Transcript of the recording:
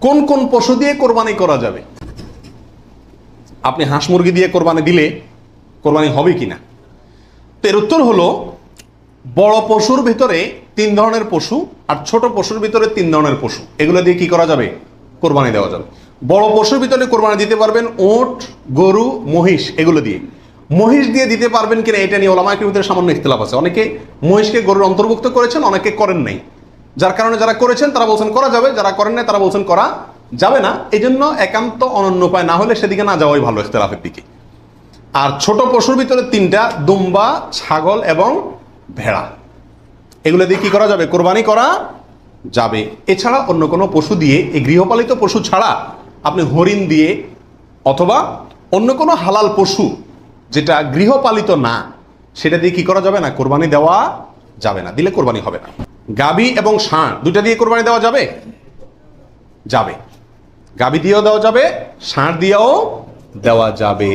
কোন কোন পশু দিয়ে কোরবানি করা যাবে? আপনি হাঁস মুরগি দিয়ে কোরবানি দিলে কোরবানি হবে কিনা? তো এর উত্তর হলো, বড় পশুর ভিতরে 3 ধরনের পশু আর ছোট পশুর ভিতরে 3 ধরনের পশু, এগুলো দিয়ে কি করা যাবে? কোরবানি দেওয়া যাবে। বড় পশুর ভিতরে কোরবানি দিতে পারবেন উট, গরু, মহিষ, এগুলো দিয়ে। মহিষ দিয়ে দিতে পারবেন কিনা এটা নিয়ে ওলামায়ের ভিতরে সামান্য ইখতিলাফ আছে। অনেকে মহিষকে গরুর অন্তর্ভুক্ত করেছেন, অনেকে করেন নাই। যার কারণে যারা করেছেন তারা বলছেন করা যাবে, যারা করেন নাই তারা বলছেন করা যাবে না। এই জন্য একান্ত অনন্য উপায় না হলে সেদিকে না যাওয়াই ভালো, ইখতিলাফের দিকে। আর ছোট পশুর ভিতরে 3টা, দুম্বা, ছাগল এবং ভেড়া, এগুলো দিয়ে কি করা যাবে? কোরবানি করা যাবে। এছাড়া অন্য কোনো পশু দিয়ে, এই গৃহপালিত পশু ছাড়া আপনি হরিণ দিয়ে অথবা অন্য কোনো হালাল পশু যেটা গৃহপালিত না, সেটা দিয়ে কি করা যাবে না? কোরবানি দেওয়া যাবে না, দিলে কোরবানি হবে না। গাভী এবং ষাঁড় দুইটা দিয়ে কোরবানি দেওয়া যাবে? যাবে। গাভী দিয়েও দেওয়া যাবে, ষাঁড় দিয়েও দেওয়া যাবে।